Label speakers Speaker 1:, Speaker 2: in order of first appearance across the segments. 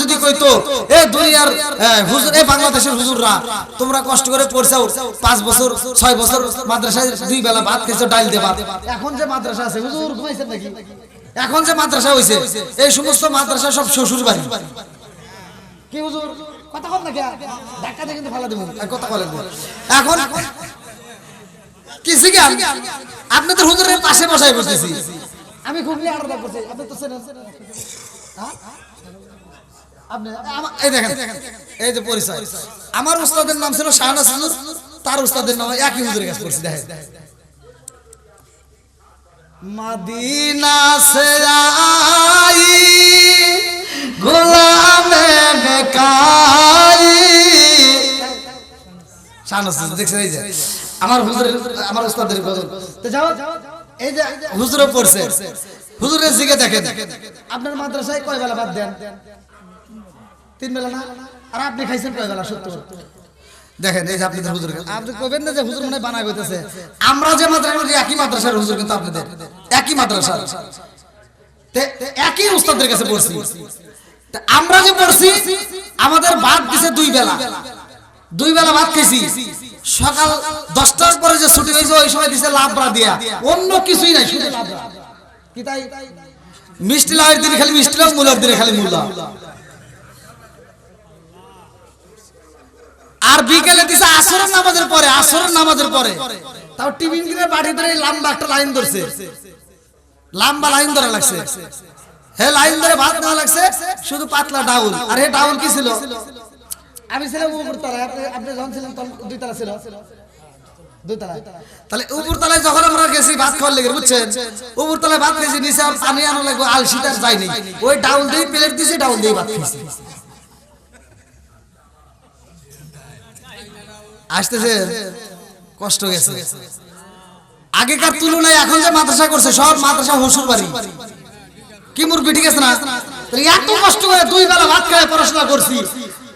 Speaker 1: যদি কইতো এই দুনিয়ার হুজুর এই বাংলাদেশের হুজুররা তোমরা কষ্ট করে পড়ছাও 5 বছর 6 বছর মাদ্রাসায় দুই বেলা ভাত খেয়েছো ডাল দেবা, এখন যে মাদ্রাসা আছে হুজুর ঘুমাইছেন নাকি, এখন যে মাদ্রাসা হইছে এই সমস্ত মাদ্রাসা সব শ্বশুর বাড়ি। কি হুজুর কথা কর না কে ধাক্কা দিয়ে কিন্তু ফালা দেব কথা বলেন। এখন কি শিখান আপনাদের হুজুরের পাশে বসায় বসেছি আমি, খুব আলাদা করছি আপনি তো চেনেন। আপনি এই দেখেন এই যে পরিচয়, আমার উস্তাদের নাম ছিল শাহনাজ হুজুর, তার উস্তাদের নাম একই হুজুরের কাছে পড়ছি। দেখেন মদিনা সে আই গোলামে বেকাই, শাহনাজ হুজুর দেখছেন এই যে আমার হুজুরের আমার উস্তাদের গজল। তো যাও এই যে হুজুরও পড়ছে, হুজুরের জিগে দেখেন আপনার মাদ্রাসায় কয় বেলা ভাত দেন? 3 বেলা না? আর আপনি খাইছেন কয় বেলা? 70। দেখেন এই যে আপনাদের হুজুর, আপনি কইবেন না যে হুজুর মনে বানায় কইতেছে, আমরা যে মাদ্রাসা করি একই মাদ্রাসার হুজুর, কিন্তু আপনাদের একই মাদ্রাসা তে একই উস্তাদের কাছে পড়ছি। তা আমরা যে পড়ছি আমাদের ভাত দিছে 2 বেলা, 2 বেলা ভাত খেয়েছি। সকাল 10টার পরে যে ছুটি হয়েছে ওই সময় দিছে লাবড়া দিয়া, অন্য কিছুই নাই, শুধু লাবড়া। কি তাই মিষ্টি লাউয়ের দিনে খালি মিষ্টি লাউ, মুলার দিনে খালি মুলা। আর বিকেলে দিছে আসরের নামাজের পরে, আসরের নামাজের পরে তাও টিফিন কিনে বাড়ি ধরে লম্বা একটা লাইন ধরছে, লম্বা লাইন ধরে লাগছে। হে লাইন ধরে ভাত নেওয়া লাগছে, শুধু পাতলা ডাউল। আর হে ডাউল কি ছিল? আমি ছিলাম উপর তলায়, আপনি যখন ছিলেন 2 তলা ছিল, 2 তলায়। তাহলে উপর তলায় যখন আমরা গেছি ভাত খাওয়ার লেগে, বুঝছেন, উপর তলায় ভাত খেয়েছি, নিচে আর পানি আনা লাগবে, আলসিটার যায়নি, ওই ডাউল দিয়ে প্লেট দিয়েছি, ডাউল দিয়ে ভাত খেয়েছি। আসতেছে কষ্ট গেছে। আগেকার তুলনায় এখন যে মাদ্রাসা করছে সব মাদ্রাসা হুজুর বাড়ি। কি মুরগি ঠিক আছে না? তাহলে এত কষ্ট করে 2 বেলা ভাত খেয়ে পড়াশোনা করছি,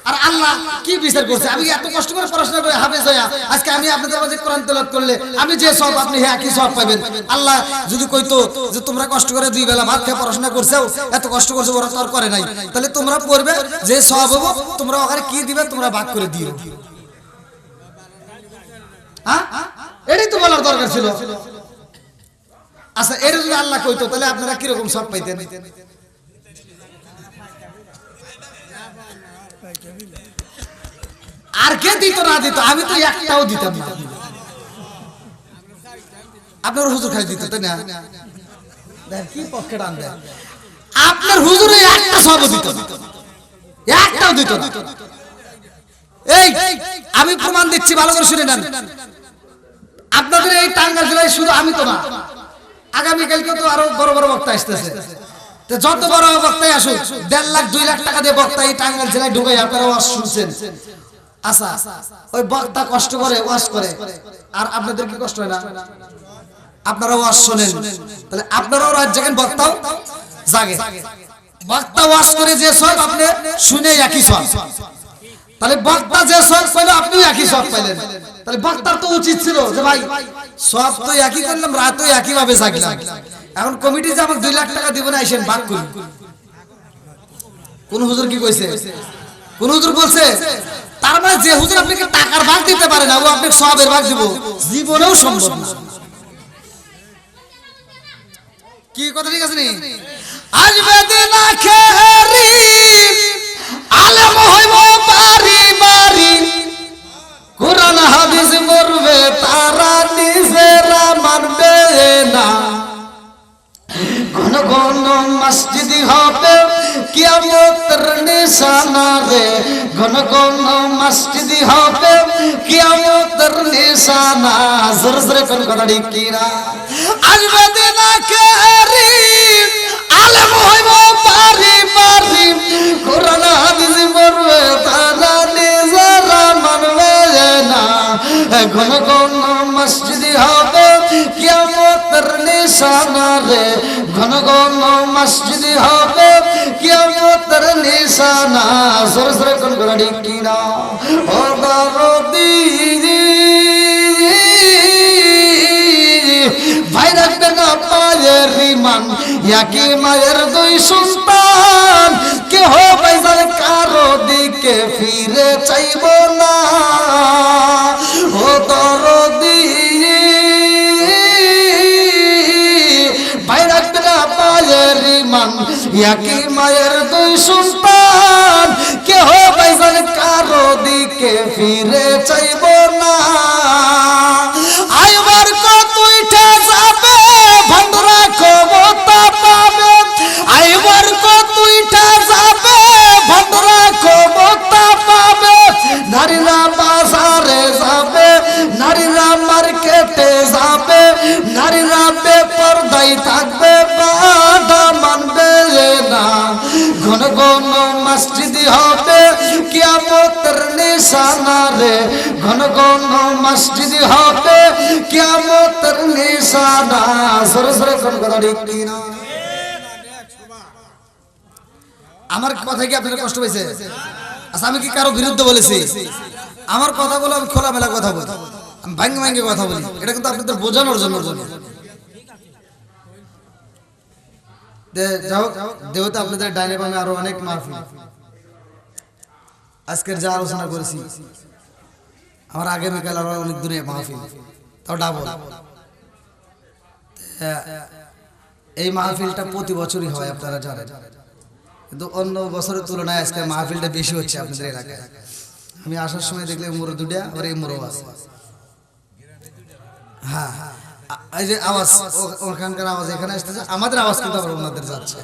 Speaker 1: আর আল্লাহ কি বিচার করছে? আমি এত কষ্ট করে পড়াশোনা করে হাফেজ হইয়া আজকে আমি আপনাদের মাঝে কোরআন তেলাওয়াত করলে আমি যে সব, আপনি হ্যাঁ কি সব পাবেন? আল্লাহ যদি কইতো যে তোমরা কষ্ট করে 2 বেলা ভাত খেয়ে পড়াশোনা করছো, এত কষ্ট করছো, ওরা তো আর করে নাই, তাহলে তোমরা পড়বে যে সব হবো, তোমরা ওখানে কি দিবে তোমরা ভাগ করে দিও। হ্যাঁ এটাই তো বলার দরকার ছিল। আচ্ছা এটা যদি আল্লাহ কইতো তাহলে আপনারা কিরকম সব পাইতেন? আর কে দিত না দিত? আমি তো একটাও দিতাম না। আপনার হুজুর খাই দিত, তাই না? দেখেন কি পক্ষে টান দেয়। আপনার হুজুরে একটা সব দিত, একটাও দিত না। এই আমি প্রমাণ দিচ্ছি, ভালো করে শুনে নেন। আপনাদের এই টাঙ্গাইল জেলায় শুধু আমি তো না, আগামীকালকে তো আরো বড় বড় বক্তা আসতেছে। তো যত বড় বক্তাই আসুক, 1.5 লাখ 2 লাখ টাকা দিয়ে বক্তা এই টাঙ্গাইল জেলায় ঢুকাই আপনারা ওয়াজ শুনছেন। আচ্ছা ওই বক্তা কষ্ট করে ওয়াজ করে, আর আপনাদের কি কষ্ট হয় না? আপনারা ওয়াজ শুনেন, তাহলে আপনারাও রাত জাগেন, বক্তাও জাগে। বক্তা ওয়াজ করে যে সব আপনি শুনে একই সব, তাহলে বক্তা যে সব পাইলো আপনিও একই সব পাইলেন। তাহলে বক্তার তো উচিত ছিল যে ভাই সব তো একই করলাম, রাতও একই ভাবে জাগলাম, এখন কমিটি যে আমাকে 2 লাখ টাকা দিব না, আইসেন ভাগ করুন। কোন হুজুর কি কইছে? কোন হুজুর বলছে? তার মানে যে হুজুর আপনাকে টাকার ভাগ দিতে পারে না, ও আপনাকে সবের ভাগ দিব, জীবনেও সম্ভব না। কি কথা ঠিক আছে নি? আসবে দিন আখেরি আলেম হইব বাড়ি বাড়ি, কোরআন হাদিস পড়বে তারা নিজেরা মানবে না। ঘন ঘন মসজিদ হবে কিয়ামতের নিশানা রে, ঘন ঘন মসজিদ হবে কিয়ামতের নিশানা। জোরে জোরে কোন কথা ঠিক কিনা? আসবে দিন আখেরি আলেম হইব বাড়ি বাড়ি, কোরআন হাদিস পড়বে তারা নিজেরা মানবে না। ঘন ঘন মসজিদ হবে কিয়ামতের নিশানা রে, ঘন ঘন মসজিদ হবে কিয়ামতের নিশানা। জোরে জোরে কোন কথা ঠিক কিনা? ও দরদি ভাই রাখবে না পায়ের রিমান, একই মায়ের 2 সন্তান, কেহ পয়সার দিকে ফিরে চাইব না ও দরদি বাইরাকরা পায়ের ইমান একই মায়ের দুই সন্তান কেহ ভাইজান কারো দিকে ফিরে চাইব না আইবার কত উঠে যাবে ভন্ডরা ক্ষমতা পাবে আইবার কত উঠে যাবে ভন্ডরা ক্ষমতা পাবে নারীরা বাজারে যাবে নারীরা মার্কেটে যাবে নারীরা বেপরদায় থাকবে বাধা মানবে না ঘন ঘন মসজিদ হবে কিয়ামতের নিশানা রে ঘন ঘন মসজিদ হবে কিয়ামতের নিশানা সরে সরে কোন কথা ঠিক না আমার কথা কি আপনার কষ্ট হয়েছে আচ্ছা আমি কি কারো বিরুদ্ধে বলেছি আমার কথাগুলো আমি খোলামেলা কথা বলি আমি ভাঙ্গে ভাঙ্গে কথা বলি এটা কিন্তু আপনাদের বোঝানোর জন্য যাও দেহতে আপনাদের ডাইনে বামে আরো অনেক মাহফিল আজকের যা আলোচনা করেছি আমার আগামীকাল আরো অনেক দূরে মাহফিল তাও ডাবল এই মাহফিলটা প্রতি বছরই হয় আপনারা জানেন কিন্তু অন্য বছরের তুলনায় আজকে মাহফিলটা বেশি হচ্ছে আপনাদের এলাকায় আমি আসার সময় দেখলে মোড় দুটা আবার এই মোড়ও আছে হ্যাঁ এই যে আওয়াজ ওখানকার আওয়াজ এখানে আসতেছে আমাদের আওয়াজ কিন্তু আবার ওনাদের যাচ্ছে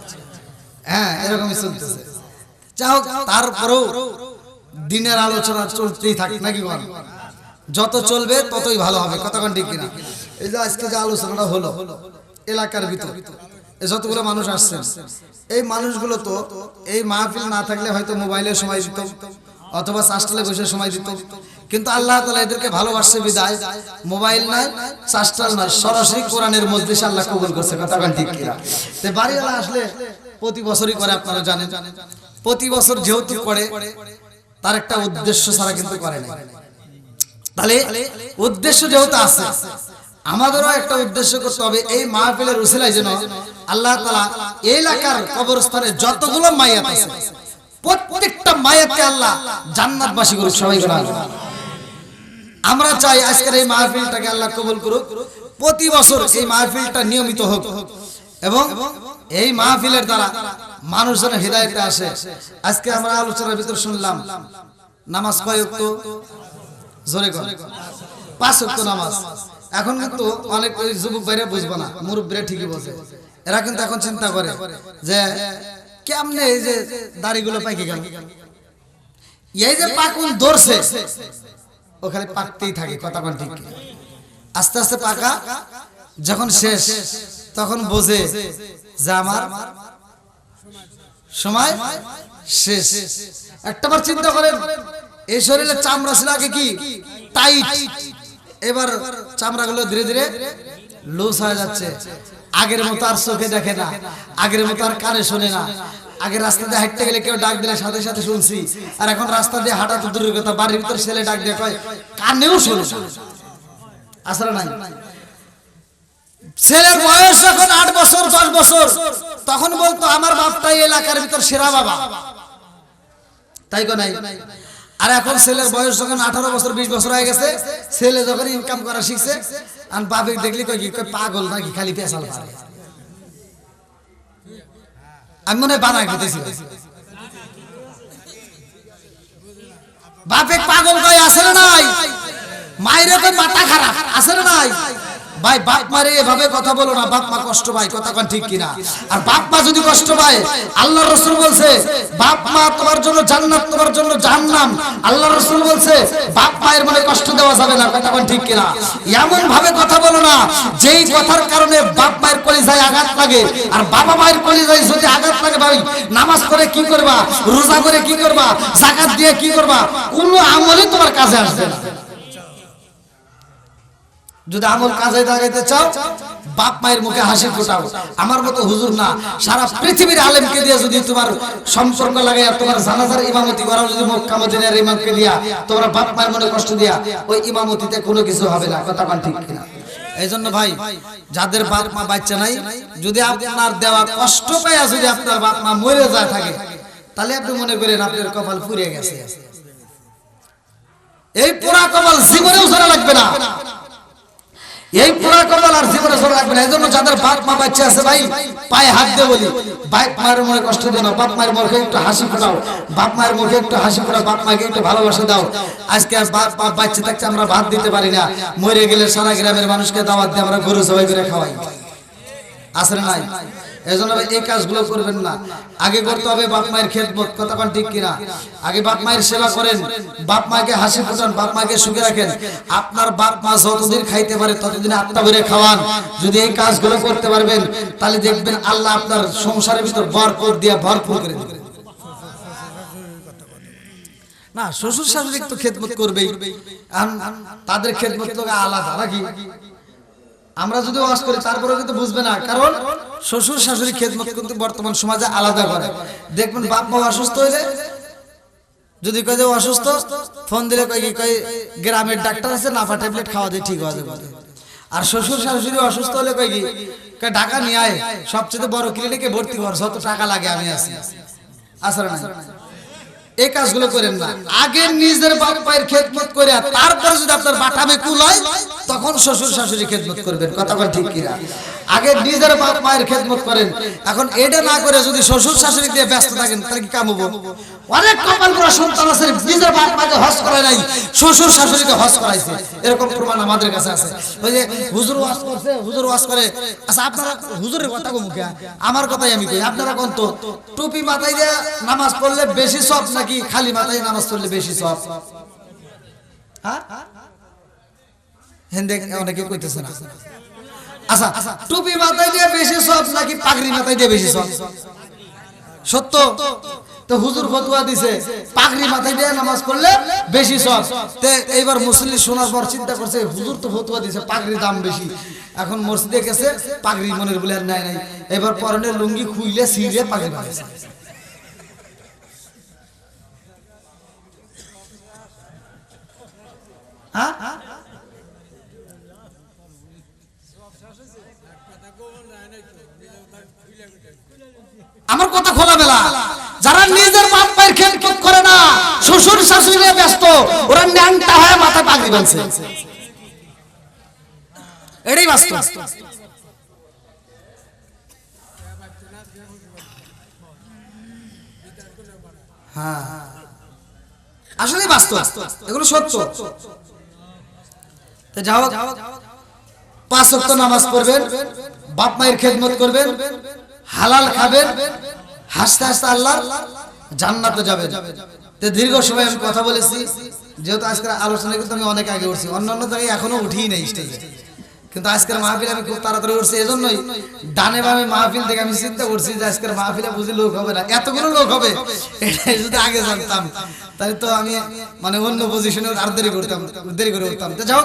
Speaker 1: হ্যাঁ এরকমই চলতেছে যাই হোক তারপরেও দিনের আলোচনা চলতেই থাকে নাকি বল যত চলবে ততই ভালো হবে কতক্ষণ ঠিক কিনা এই যে আজকে যে আলোচনাটা হলো এলাকার ভিতর যতগুলো মানুষ আসছেন এই মানুষগুলো তো এই মাহফিল না থাকলে হয়তো মোবাইলে সময় দিত অথবা চাষটালে বসে সময় দিত কিন্তু আল্লাহ তাআলা এদেরকে ভালোবাসে বিদায় মোবাইল নাই চাষটাল না সরাসরি কোরআনের মজলিসে আল্লাহ কবুল করছে কতক্ষণ ঠিক কিনা তে বাড়িওয়ালা আসলে প্রতি বছরই করে আপনারা জানেন প্রতি বছর যেহেতু করে তার একটা উদ্দেশ্য ছাড়া কিন্তু করে না তাহলে উদ্দেশ্য যেহেতু আছে আমাদেরও একটা উদ্দেশ্য করতে হবে এই মাহফিলের উসিলায় যেন আল্লাহ তাআলা এই এলাকার কবরস্থানে যতগুলো মাইয়াত আছে প্রত্যেকটা মাইয়াতকে আল্লাহ জান্নাতবাসী করুক সবাই বলেন আমরা চাই আজকের এই মাহফিলটাকে আল্লাহ কবুল করুক প্রতি বছর এই মাহফিলটা নিয়মিত হোক এবং এই মাহফিলের দ্বারা মানুষজন হিদায়াতে আসে আজকে আমরা আলোচনার ভিতর শুনলাম নামাজ কয় ওয়াক্ত জোরে কর 5 ওয়াক্ত নামাজ এখন কিন্তু অনেক যুবক ভাইরা বুঝবে না মুরব্বিরা ঠিকই বোঝে এরা কিন্তু এখন চিন্তা করে যে কেমনে এই যে দাড়িগুলো পাইকে গেল এই যে পাকুন ধরছে ওখানে পাকতেই থাকে কতক্ষণ ঠিক আস্তে আস্তে পাকা যখন শেষ তখন বোঝে যে আমার সময় শেষ একটাবার চিন্তা করেন এই শরীরের চামড়া ছিল আগে কি টাইট এবার চামড়াগুলো ধীরে ধীরে লুজ হয়ে যাচ্ছে আগের মতো আর চোখে দেখে না আগের মতো আর কানে শোনে না আগে রাস্তা দিয়ে হাঁটতে গেলে কেউ ডাক দিলে সাথে সাথে শুনছি আর এখন রাস্তা দিয়ে হাঁটা তো দূরের কথা বাড়ির ভিতর ছেলে ডাক দিয়ে কয় কানেও শোনে আসলে নাই ছেলের বয়স যখন 8 বছর 10 বছর তখন বলতো আমার বাপটাই এলাকার ভিতর সেরা বাবা তাই কো নাই আর এখন ছেলের বয়স যখন 18 বছর 20 বছর হয়ে গেছে ছেলে যখন ইনকাম করা শিখছে আর বাপে দেখলি কই কি পাগল নাকি খালি পেশাল পারে আমি মনে বানাই দিতেছি বাপে পাগল কই আছে না নাই মাইরে কই মাথা খারাপ আছে না নাই ভাই বাপ মারে এভাবে কথা বলো না বাপ মা কষ্ট পায় কথা কোন ঠিক কিনা আর বাপ মা যদি কষ্ট পায় আল্লাহর রাসূল বলছে বাপ মা তোমার জন্য জান্নাত তোমার জন্য জাহান্নাম আল্লাহর রাসূল বলছে বাপ মায়ের মনে কষ্ট দেওয়া যাবে না কথা কোন ঠিক কিনা এমন ভাবে কথা বলো না যেই কথার কারণে বাপ মায়ের কলিজায় আঘাত লাগে আর বাবা মায়ের কলিজায় যদি আঘাত লাগে ভাই নামাজ পড়ে কি করবা রোজা করে কি করবা যাকাত দিয়ে কি করবা কোনো আমলই তোমার কাজে আসবে না যদি আমল কাজে লাগাইতে চাও বাপ মায়ের মুখে হাসি ফোটাও আমার মতো হুজুর না সারা পৃথিবীর আলেমকে দিয়ে যদি তোমার সম্পর্ক লাগাই আর তোমার জানাজার ইমামতি করাও যদি মক্কা মদিনার ইমামকে দিয়া তোমরা বাপ মায়ের মনে কষ্ট দিয়া ওই ইমামতিতে কোনো কিছু হবে না কথা কোন ঠিক কিনা এইজন্য ভাই যাদের বাপ মা বাচ্চা নাই যদি আপনার দেওয়া কষ্ট পায়া যদি আপনার বাপ মা মরে যায় থাকে তাহলে আপনি মনে করেন আপনার কপাল পুড়ে গেছে। এই পোড়া কপাল জীবনেও ঝরা লাগবে না, এই পোড়া কপাল আর জীবনে ঝরা লাগবে না। এই জন্য যাদের বাপ মা বাচ্চা আছে ভাই, পায়ে হাত দিয়ে বলি, বাপ মায়ের মনে কষ্ট দিও না, বাপ মায়ের মুখে একটু হাসি ফোটাও, বাপ মায়ের মুখে একটু হাসি ফোটাও, বাপ মাকে একটু ভালোবাসা দাও। আজকে বাপ মা বাচ্চা থাকতে আমরা ভাত দিতে পারি না, মরে গেলে সারা গ্রামের মানুষকে দাওয়াত দিয়ে আমরা গরু জবাই করে খাওয়াই, আছে না নাই? এই জন্য এই কাজগুলো করবেন না। আগে করতে হবে বাপ মায়ের খেদমত, কথা কোন ঠিক কিনা? আগে বাপ মায়ের সেবা করেন, বাপ মাকে হাসি ফোটান, বাপ মাকে সুখে রাখেন। আপনার বাপ মা যতদিন খাইতে পারে ততদিন আত্মা ভরে খাওয়ান। যদি এই কাজগুলো করতে পারবেন তাহলে দেখবেন আল্লাহ আপনার সংসারের ভিতর বরকত দিয়ে ভরপুর করে দিবেন। না, শ্বশুর শাশুড়ি তো খেদমত করবেই, তাদের খেদমত তো আলাদা নাকি? আমরা যদি ওয়াজ করি তারপরেও কিন্তু বুঝবে না, কারণ শ্বশুর শাশুড়ি খেদমত কিন্তু বর্তমান সমাজে আলাদা করে। দেখবেন বাপ মা অসুস্থ হইলে যদি কয় যে অসুস্থ, ফোন দিলে কয় কি, কয় গ্রামের ডাক্তার আছে, নাফা ট্যাবলেট খাওয়া দিয়ে ঠিক হয়ে যাবে। আর শ্বশুর শাশুড়ি অসুস্থ হলে কয় কি, কয় ঢাকা নিয়ে আয়, সবচেয়ে বড় ক্লিনিকে ভর্তি কর, যত টাকা লাগে আমি আছি। আসলে না, এই কাজগুলো করেন না। আগে নিজের বাপ মায়ের খেদমত করে তারপরে যদি আপনার বাটামে কুল হয় তখন শ্বশুর শাশুড়ি খেদমত করবেন, কথা বল ঠিক কিনা? আগে নিজের বাপ মায়ের খেদমত করেন। এখন এটা না করে যদি শ্বশুর শাশুড়ি দিয়ে ব্যস্ত থাকেন তাহলে কি কাম হবো? অনেক কপাল করা সন্তান আছে নিজের বাপ মাকে হজ করায় নাই, শ্বশুর শাশুড়িকে হজ করাইছে, এরকম প্রমাণ আমাদের কাছে আছে। ওই যে হুজুর ওয়াজ করছে, হুজুর ওয়াজ করে, আচ্ছা আপনারা হুজুরের কথা কো মুখে, আমার কথাই আমি কই, আপনারা কোন তো টুপি মাথায় দিয়ে নামাজ পড়লে বেশি সওয়াব নাকি খালি মাথায় নামাজ পড়লে বেশি সওয়াব? হ্যাঁ, হিন্দে অনেকে কইতেছে না। আচ্ছা, টুপি মাথায় দিয়ে বেশি সওয়াব নাকি পাগড়ি মাথায় দিয়ে বেশি সওয়াব? সত্য তো হুজুর ফতোয়া দিছে পাগড়ি মাথায় দিয়ে নামাজ পড়লে বেশি সওয়াব। তে এইবার মুসল্লি শোনার পর চিন্তা করছে হুজুর তো ফতোয়া দিছে পাগড়ির দাম বেশি, এখন মসজিদে গেছে পাগড়ি মনের বলে আর নাই, এবার পরনের লুঙ্গি খুইলে ছিঁড়ে পাগড়ি বানাইছে। হ্যাঁ, আমার কথা খোলামেলা। যারা নিজের বাপ মায়ের খেদমত করে না, শ্বশুর শাশুড়ি নিয়ে ব্যস্ত, ওরা ন্যাংটা হয়ে মাথায় পাগড়ি বাঁধছে, এটাই বাস্তব। হ্যাঁ, আসলে বাস্তব, এগুলো সত্য। যাও, 5 ওয়াক্ত নামাজ পড়বেন, বাপ মায়ের খেদমত করবেন, হালাল খাবেন, হাসতে হাসতে আল্লাহ জান্নাতে যাবেন। তো দীর্ঘ সময় আমি কথা বলেছি, যেহেতু আজকের আলোচনা কিন্তু আমি অনেক আগে উঠছি, অন্যান্য জায়গায় এখনো উঠিই নাই স্টেজে, কিন্তু আজকের মাহফিল আমি খুব তাড়াতাড়ি উঠছি। এজন্যই ডানে বামে মাহফিল থেকে আমি চিন্তা করছি যে আজকের মাহফিলে বুঝি লোক হবে না, এতগুলো লোক হবে এটা যদি আগে জানতাম তাহলে তো আমি মানে অন্য পজিশনে আর দেরি করে উঠতাম। তো যাও,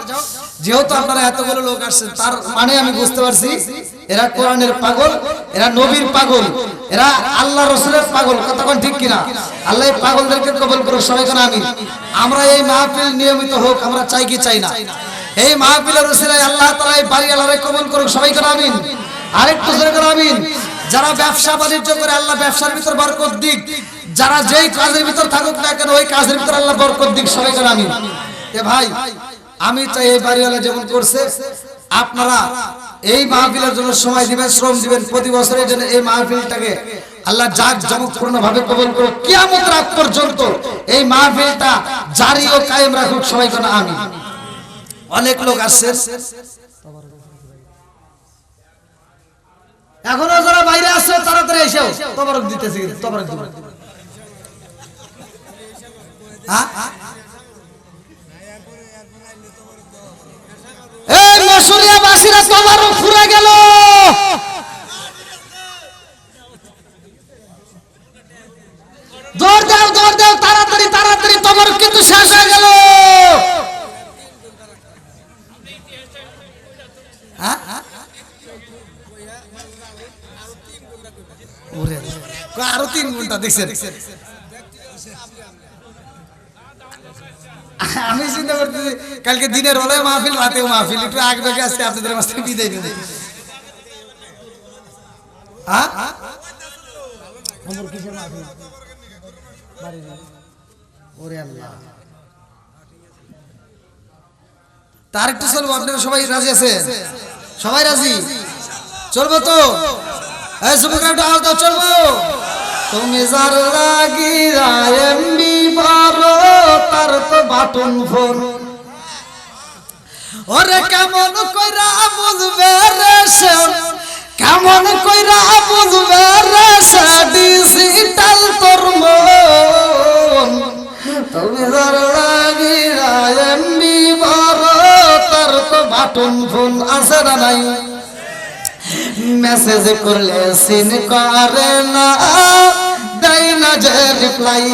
Speaker 1: যেহেতু আপনারা এতগুলো লোক আসছেন তার মানে আমি বুঝতে পারছি এরা কোরআনের পাগল, এরা নবীর পাগল, এরা আল্লাহ রাসূলের পাগল, কথা কোন ঠিক কিনা? আল্লাহ এই পাগলদেরকে কবুল করুক, সবাই কোন আমিন। আমরা এই মাহফিল নিয়মিত হোক, আমরা চাই কি চাই না? এই মাহফিলের উসিলায় আল্লাহ তাআলা এই বাড়িওয়ালারে কবুল করুক, সবাই কোন আমিন। আরেকটু জোরে কোন আমিন। যারা ব্যবসা বাণিজ্য করে আল্লাহ ব্যবসার ভিতর বরকত দিক, যারা যেই কাজের ভিতর থাকুক না কেন ওই কাজের ভিতর আল্লাহ বরকত দিক, সবাই কোন আমিন। এ ভাই, আমি চাই এই বাড়িওয়ালা যেমন করছে আপনারা এই মাহফিলের জন্য সময় দিবেন, শ্রম দিবেন, প্রতি বছরের জন্য এই মাহফিলটাকে আল্লাহ জাঁকজমকপূর্ণ ভাবে কবুল করুক, কিয়ামত রাত পর্যন্ত এই মাহফিলটা জারি ও কায়েম রাখুক, সবাই কোন আমিন। অনেক লোক আসছে, এখনো যারা বাইরে আসছে তাড়াতাড়ি এসেও তবরক দিতেছে, তবরক দিবেন। হ্যাঁ, এই মশুরিয়া বাসীরা তবরক ফুরে গেল, দৌড় দাও দৌড় দাও, তাড়াতাড়ি তাড়াতাড়ি, তবরক কিন্তু শেষ হয়ে গেল। আরো 3 ঘন্টা দেখছেন? আমি চিন্তা করতেছি কালকে দিনের বেলায় মাহফিল, রাতেও মাহফিল, একটু আগে ভাগে আজকে আপনাদের মাঝে বিদায় নেব। ওরে আল্লাহ, তার একটু চলবো। আপনারা সবাই রাজি আছেন? সবাই রাজি? চলবো তো? এই যুবকরা একটু আওয়াজ দাও, চলবো? তুমি যার লাগিয়া এমবি বারো তার তো বাটন ফোন, ওরে কেমন কইরা বুঝবে রে সে, কেমন কইরা বুঝবে রে সে ডিজিটাল তোর মন। তুমি যার লাগিয়া এমবি বারো তার তো বাটন ফোন আছে না নাই? মেসেজ করলে সিন করে না, দেয় না যে রিপ্লাই,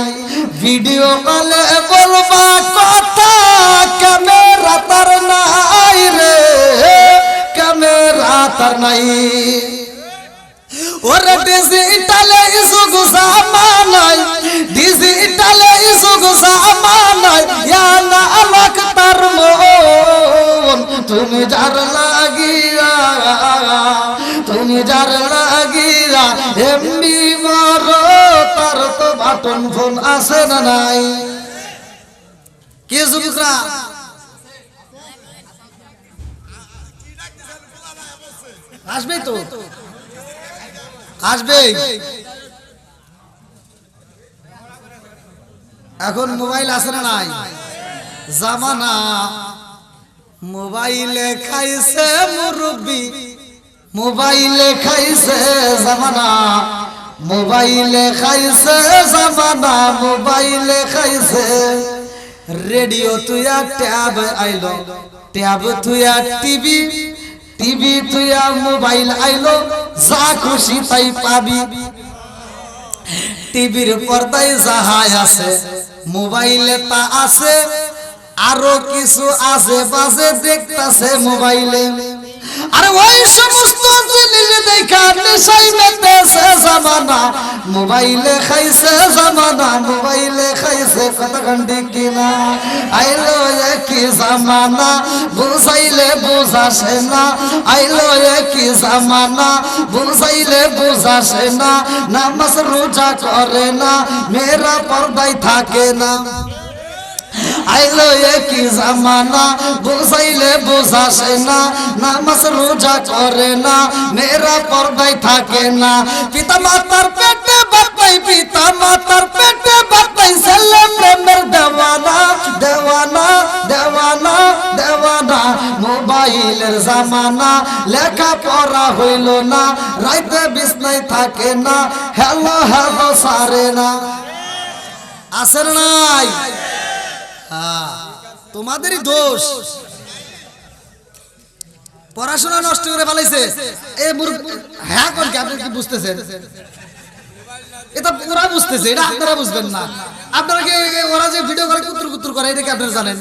Speaker 1: ভিডিও কলে বলবা কথা ক্যামেরা তার নাই রে, ক্যামেরা তার নাই। ওরে ডিজিটালে যুগ জামানায়, ডিজিটালে যুগ জামানায় ইয়া না আলাক তার মন। তুমি যার লাগিয়া, তুমি যার লাগিয়া এমবি মারো তার তো বাটন ফোন আছে না নাই? কে যুবকরা আসবে তো? আসবে। এখন মোবাইল আছে না নাই? জামানা মোবাইলে খাইছে মুরব্বি, মোবাইলে খাইছে জামানা, মোবাইলে খাইছে জামানা, মোবাইলে খাইছে। রেডিও তুইয়া ট্যাব আইলো, ট্যাব তুইয়া টিভি, টিভি তুইয়া মোবাইল আইলো, যা খুশি তাই পাবি। টিভির পর্দায় যাহা আছে মোবাইলে তা আছে, আরো কিছু আছে বাজে দেখতাছে মোবাইলে। আরে ওই সমস্ত জিনিস দেখা নেশাই মেতেছে জামানা, মোবাইলে খাইছে জামানা, মোবাইলে খাইছে। কথা কান্দি কিনা? আইলো একই জামানা বুঝাইলে বুঝাসে না, আইলো একই জামানা বুঝাইলে বুঝাসে না। নামাজ রোজা করে না, মেয়েরা পর্দায় থাকে না। আইলো একই জামানা বুঝাইলে বুঝাসে না, নামাজ রোজা করে না, মেয়েরা পর্দায় থাকে না। পিতা মাতার পেটে বাতাই, পিতা মাতার পেটে বাতাই, ছেলে প্রেমের দেওয়ানা, দেওয়ানা, দেওয়ানা, দেওয়ানা। মোবাইলের জামানা, লেখা পড়া হইল না, রাইতে বিছনায় থাকে না, হ্যালো হ্যালো সারে না। আছে না নাই? তোমাদেরই দোষ, পড়াশোনা নষ্ট করে ফেলাইছে। হ্যাঁ কোন কি আপনি কি বুঝতেছেন? এটা ওরা বুঝতেছে, এটা আপনারা বুঝবেন না। আপনারা কি ওরা যে ভিডিও করে কুতুর কুতুর করে, এটা কি আপনারা জানেন?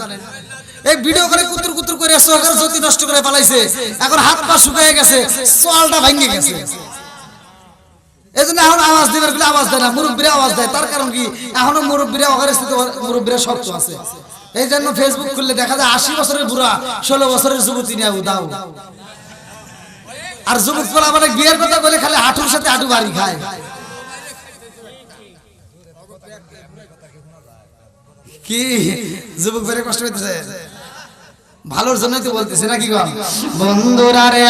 Speaker 1: এই ভিডিও করে কুতুর কুতুর করে সরকার জ্যোতি নষ্ট করে ফেলাইছে। এখন হাত পা শুকিয়ে গেছে, চলটা ভেঙে গেছে। এই জন্য এখন আওয়াজ দিবার বলে আওয়াজ দেয় না, মুরব্বীরা আওয়াজ দেয়। তার কারণ কি? এখনো মুরব্বীরা অগারিস্থিত, মুরব্বীরা শক্ত আছে। এই জন্য ফেসবুক খুললে দেখা যায় 80 বছরের বুড়া 16 বছরের যুবতী নিয়ে উদাও। আর যুবক বলা মানে বিয়ের কথা বলে খালি হাঁটুর সাথে হাঁটু বাড়ি খায়। কি যুবক বেড়ে কষ্ট পেতেছে? ভালোর জন্যই তো বলতেছে নাকি গো? বন্ধুরা রে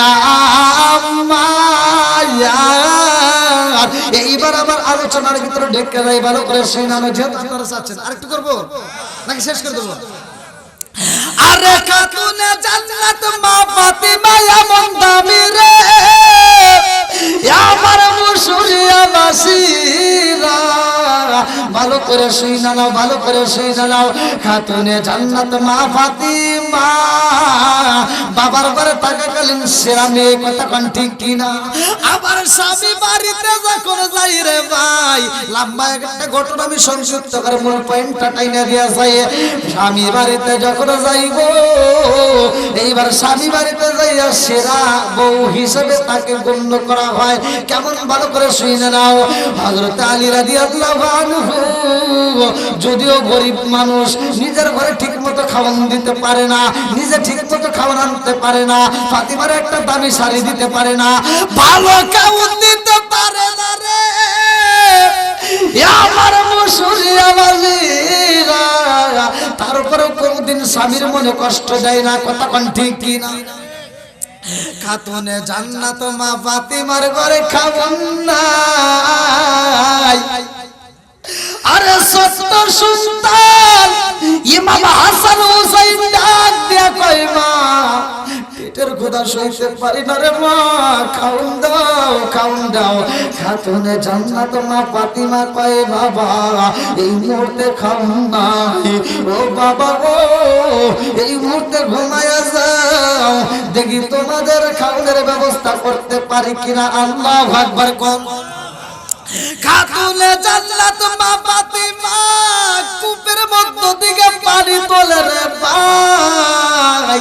Speaker 1: এইবার আমার আলোচনার ভিতরে ঢেকে যাই, ভালো করে শুনানো যেহেতু আপনারা চাচ্ছেন। আরেকটু করবো নাকি শেষ করে দেবো? আরে খাতুনে জান্নাত মা ফাতিমা এমন দামি রে, আমার মুসুরিয়া বাসিরা। ভালো করে শুনা নাও, ভালো করে শুনা নাও। খাতুনে জান্নাত মা ফাতিমা, বাবার ঘরে থাকাকালীন সেরা মেয়ে। কথা কোন ঠিক কিনা? আবার স্বামী বাড়িতে যখন যাই রে ভাই, লম্বা একটা ঘটনা আমি সংযুক্ত করে মূল পয়েন্টটা টাইনা দিয়া যাই। স্বামী বাড়িতে যখন যাইব, এইবার স্বামী বাড়িতে যাইয়া সেরা বউ হিসেবে তাকে গণ্য করা হয়। কেমন? ভালো করে শুনে নাও। হযরত আলী রাদিয়াল্লাহু আনহু যদিও গরিব মানুষ, নিজের ঘরে ঠিক মতো খাওয়ান দিতে পারে না, নিজে ঠিক মতো খাওয়ান আনতে পারে না, ফাতিমার একটা দামি শাড়ি দিতে পারে না, ভালো খাওয়ান দিতে পারে না রে। আমার সুরিয়াবাজিরা তারপরে কোনদিন স্বামীর মনে কষ্ট দেয় না, কথা কোন ঠিক কি না? খাতুনে জান্নাত মা ফাতিমার ঘরে খাওন নাই। আরে সত্য সন্তান ইমাম হাসান হুসাইন ডাক দিয়া কয় মা পেটের ক্ষুধা সইতে পারি না রে মা, খাওন দাও খাওন দাও। খাতুনে জান্নাত মা ফাতিমা কয় বাবা এই মুহূর্তে খাওন নাই, ও বাবা গো এই মুহূর্তে ঘুমায়া যাও, দেখি তোমাদের খাওয়ানোর ব্যবস্থা করতে পারি কিনা। আল্লাহু আকবার কোন। খাতুনে জান্নাত মা ফাতিমা কূপের মধ্য থেকে পানি তোলে রে ভাই,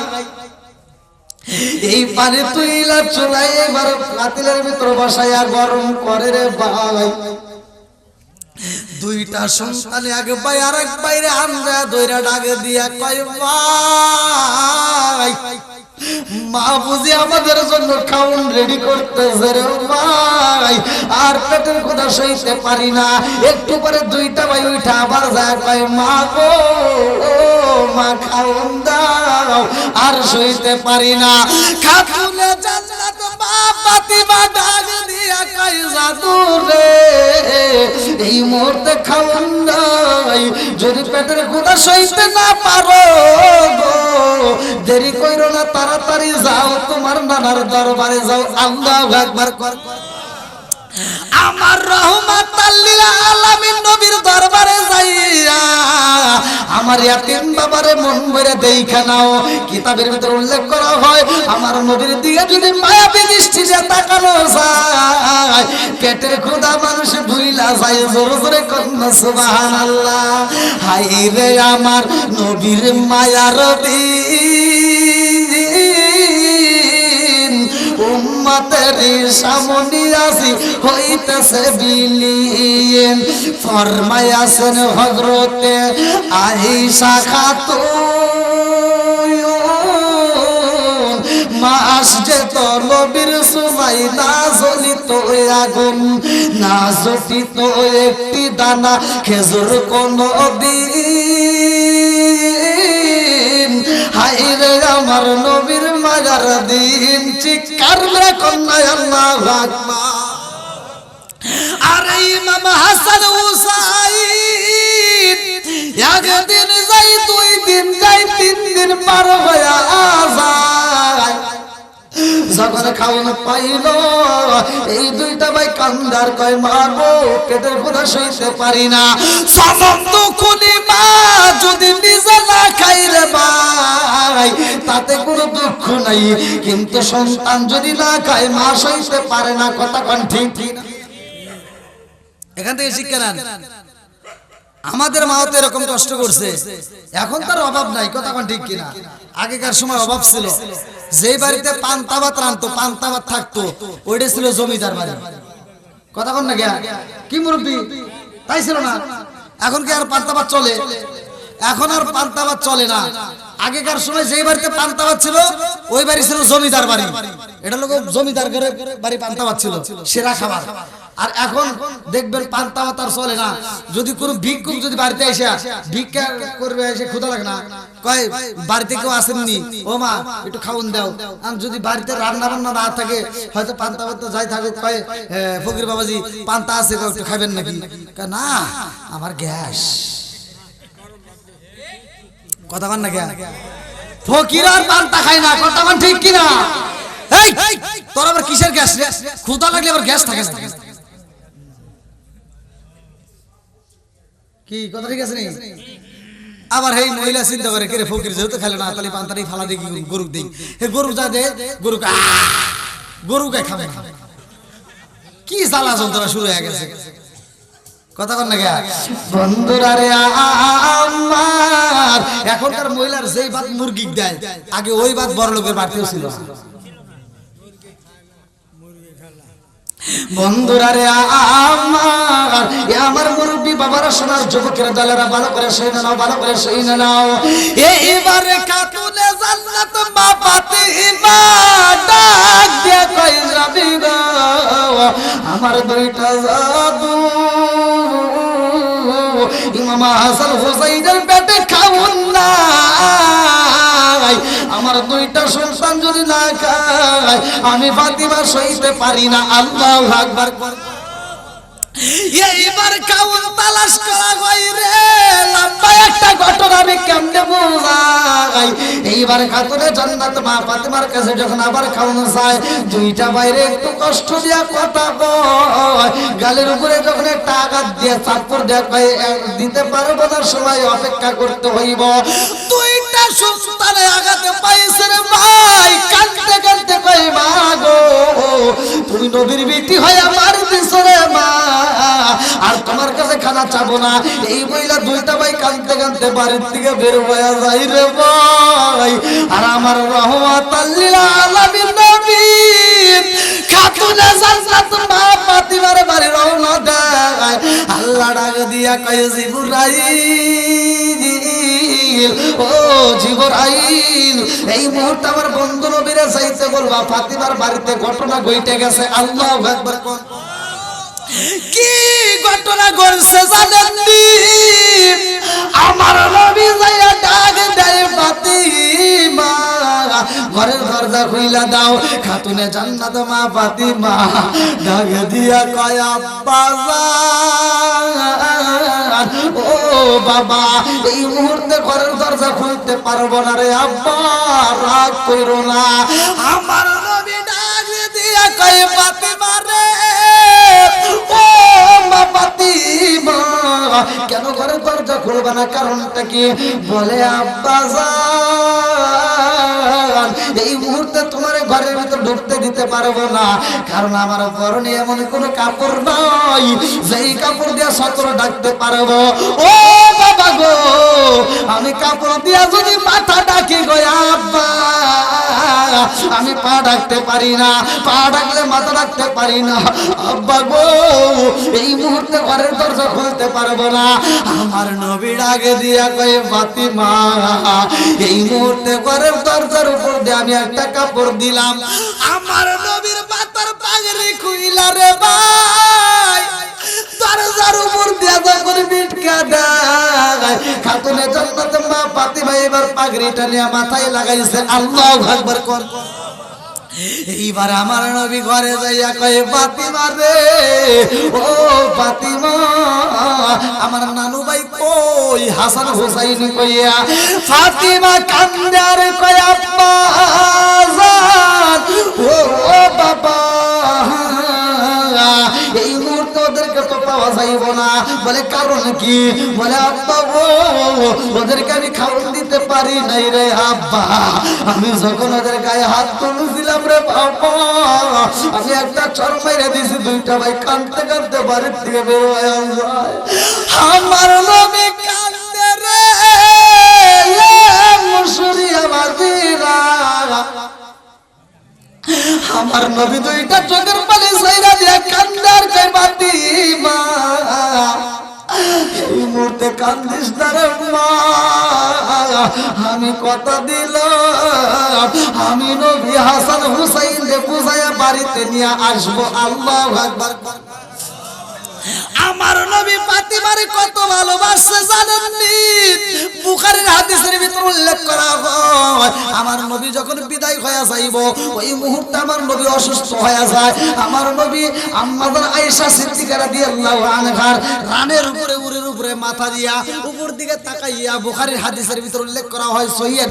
Speaker 1: এই পানি তুইলা চুলাই এবার পাতিলের ভিতর বসাইয়া গরম করে রে ভাই। দুইটা সন্তান এক ভাই আর এক ভাইরে আনরা দইরা ডাকে দিয়া কয় ভাই মা বুঝি আমাদের জন্য খাওন রেডি করতেছে রে ভাই, আর পেটের ক্ষুধা সইতে পারি না। একটু পরে দুইটা ভাই উঠা আবার যায় কয় মা গো মা খাওন দাও, আর সইতে পারি না। খাতুনে জান্নাত মা ফাতিমা ডাক দিয়া কয় জাদু রে এই মুহূর্তে খাওন নাই, যদি পেটের ক্ষুধা সইতে না পারো গো দেরি কইরো না, তাড়াতাড়ি যাও তোমার নানার দরবারে যাও। আল্লাহু আকবার কর। আমার রহমাতাল লিল আলামিন নবীর দরবারে যাইয়া আমার ইয়াতিম বাবারে মন ভরে দেইখা নাও। কিতাবের ভিতর উল্লেখ করা হয় আমার নবীর দিকে যদি মায়াবী দৃষ্টিতে তাকানো যায় পেটের ক্ষুধা মানুষ ভুইলা যায়। জোরে জোরে কন্না সুবহানাল্লাহ। হাই রে আমার নবীর মায়ার দিন উম্মতের সামনে আসি হইতেছে বিলীন। ফরমায়াছেন হযরতে আয়েশা খাতুন মাস যে তো নবীর সুমাই না জ্বলিত আগুন, না জ্বলিত একটি দানা খেজুর কোন দিন। হায় রে আমার নবীর মায়ার দিন, চিৎকার মেরে কন্যা আল্লাহু আকবার। আরে ইমাম হাসান হুসাইন একদিন যাই দুই দিন যাই তিন দিন পার হয়ে যায়, যখন খাওয়ান পাইল এই দুইটা ভাই কান্দার কয় মা গো পেটের ক্ষুধা সইতে পারি না। সমস্ত খুনি মা যদি নিজে না খাই রে ভাই তাতে কোনো দুঃখ নাই, কিন্তু সন্তান যদি না খায় মা সইতে পারে না, কথা কোন ঠিক ঠিক না? এখান থেকে শিক্ষা নেন। আমাদের মা তো এরকম কষ্ট করছে, এখন তার অভাব নাই, কথা কোন ঠিক কিনা? আগেকার সময় অভাব ছিল, যে বাড়িতে পান্তা ভাত রান্তো পান্তা ভাত থাকতো ওইটা ছিল জমিদার বাড়ি, কথা কোন না গিয়া কি মুরব্বী তাই ছিল না? এখন কি আর পান্তা ভাত চলে? এখন আর পান্তা ভাত চলে না। আগেকার সময় যে বাড়িতে পান্তা ভাত ছিল ওই বাড়ি ছিল জমিদার বাড়ি, এটা লোক জমিদার ঘরে বাড়ি পান্তা ভাত ছিল সেরা খাবার। আর এখন দেখবেন পান্তা ভাত আর চলে না। যদি কোনো ভিক্ষুক যদি বাড়িতে এসে ভিক্ষা করবে, এসে ক্ষুধা লাগে না, কয় বাড়িতে কেউ আসেননি ও মা একটু খাওন দাও। আর যদি বাড়িতে রান্না বান্না না থাকে হয়তো পান্তা ভাত যাই থাকে, কয় ফকির বাবাজি পান্তা আছে একটু খাবেন নাকি? না আমার গ্যাস, কথা কন না গ্যাস। ফকির আর পান্তা খায় না, কথা কন ঠিক কিনা? এই তোর আবার কিসের গ্যাস রে? ক্ষুধা লাগলে আবার গ্যাস থাকে না কি? কথা ঠিক আছে নি? আবার এই মহিলা চিন্তা করে কে ফকির যেহেতু খেলে না তাহলে পান্তারি ফালা দেখি গরু দিই, হে গরু যা দে গরুকে খাবে না, কি জ্বালা যন্ত্রণা শুরু হয়ে গেছে, কথা কন না গে বন্ধুরা রে আমার। এখনকার মহিলার যেই ভাত মুরগি দেয় আগে ওই ভাত বড় লোকের বাড়তেও ছিল। বন্ধুরা রে আমার, আমার মুরব্বী বাবারা সোনার যুবকেরা দলেরা ভালো করে শুনে নাও, ভালো করে শুনে নাও। এইবারে খাতুনে জান্নাত মা ফাতিমা ডাক দিয়ে কই যাবি গো আমার দুইটা জাদু মামা হাসান হুসাইনের পেটে খাওন নাই, আমার দুইটা সন্তান যদি না খায় আমি ফাতিমা সইতে পারি না। আল্লাহু আকবার। এইবার খাওন তালাশ করা হয় রে, লম্বা একটা ঘটনা আমি কেমনে বোঝাই। এইবার খাতুনে জান্নাত মা ফাতিমার কাছে যখন আবার খাওন যায়, দুইটা বাইরে একটু কষ্ট দিয়া কথা কয়, গালের উপরে যখন একটা আঘাত দিয়ে চাপড় দেয়া কয় দিতে পারবো না, সময় অপেক্ষা করতে হইব। দুইটা সন্তানে আঘাতে পাইছে রে ভাই, কাঁদতে কাঁদতে কয় মা গো তুমি নবীর বেটি হয়ে আমার পিছনে মা, আর তোমার কাছে খানা চাবো না। এই বইলা দুইটা ভাই কাঁদতে কাঁদতে বাড়ির থেকে বের হয়ে যাই রে ভাই। আর আমার রহমাতাল লিল আলামিন নবী খাতুনে জান্নাত মা ফাতিমার বাড়ি রওনা দেয়। আল্লাহ ডাক দিয়া কয় জিবরাইল, ও জিবরাইল এই মুহূর্তে আমার বন্ধু নবীরে চাইতে বলবা ফাতিমার বাড়িতে ঘটনা ঘটে গেছে। আল্লাহু আকবার। কি ঘটনা ঘটছে জানেন নি? আমার নবী যাইয়া ডাক দেয় ফাতিমা ঘরের দরজা খুইলা দাও। খাতুনে জান্নাত মা ফাতিমা ডাক দিয়া কয় আব্বা জান, ও বাবা এই মুহূর্তে ঘরের দরজা খুলতে পারবো না রে আব্বা, রাগ কইরো না। আমার নবী ডাক দিয়া কয় ফাতিমা রে, ও মা ফাতিমা কেন ঘরের দরজা খুলবে না, কারণটা কি? বলে আব্বা জান এই মুহূর্তে তোমার ঘরের ভিতর ঢুকতে দিতে পারবো না, কারণ আমার পরনে এমন কোন কাপড় নাই যেই কাপড় দিয়া সতর ডাকতে পারবো। ও বাবা গো আমি কাপড় দিয়া যদি মাথা ডাকি গো আব্বা আমি পা ডাকতে পারি না, পা ডাকলে মাথা ডাকতে পারি না। আব্বা গো এই মুহূর্তে ঘরের দরজা খুলতে পারবো না। আমার নবী ডাকে দিয়া কয় ফাতিমা এই মুহূর্তে ঘরের দরজার উপর দিয়ে আমি একটা কাপড় দিলাম, আমার নবীর মাথার পাগড়ি খুইলা রে ভাই দরজার উপর দিয়া যখন বিটকা দেয়, খাতুনে জান্নাত মা ফাতিমা এবার পাগড়িটা নিয়ে মাথায় লাগাইছে। আল্লাহু আকবার কর। এইবার আমার নবী ঘরে যাইয়া কয় ফাতিমা রে, ও ফাতিমা আমার নানু ভাই কই, হাসান হুসাইন কইয়া। ফাতিমা কান্দে আর কয় আব্বা জান, ও বাবা এই মুহূর্তে ওদেরকে তো পাওয়া যাইব না। বলে কারণ কি? বলে আব্বা গো ওদেরকে আমি খাওয়ান দিতে পারি নাই রে আব্বা, আমি যখন ওদের গায়ে হাত তুলেছিলাম রে বাবা আমি একটা চড় মেরে দিয়েছি, দুইটা ভাই কাঁদতে কাঁদতে বাড়ির থেকে বের হয়ে যায়। আমার নবী কাঁদতে রে মুসুরি আমার বীরা, আমার নবী দুইটা চোখের পানি সাইরা দিয়া কান্দার কয় ফাতিমা এই মুহূর্তে কান্দিস না রে মা, আমি কথা দিলাম আমি নবী হাসান হুসাইন রে বুঝাইয়া বাড়িতে নিয়ে আসবো। আল্লাহু আকবার। আমার নবী ফাতিমারে কত ভালোবাসে জানেন নি? বুখারীর হাদিসের ভিতর উল্লেখ করা হয় আমার নবী যখন বিদায় হয়ে যাইব ওই মুহূর্তে আমার নবী অসুস্থ হয়ে যায়। আমার নবী আম্মা জান আয়েশা সিদ্দিকা রাদিয়াল্লাহু আনহার রানের উপরে উরের উপরে মাথা দিয়া উপর দিকে তাকাইয়া বুখারীর হাদিসের ভিতর উল্লেখ করা হয় সহিহ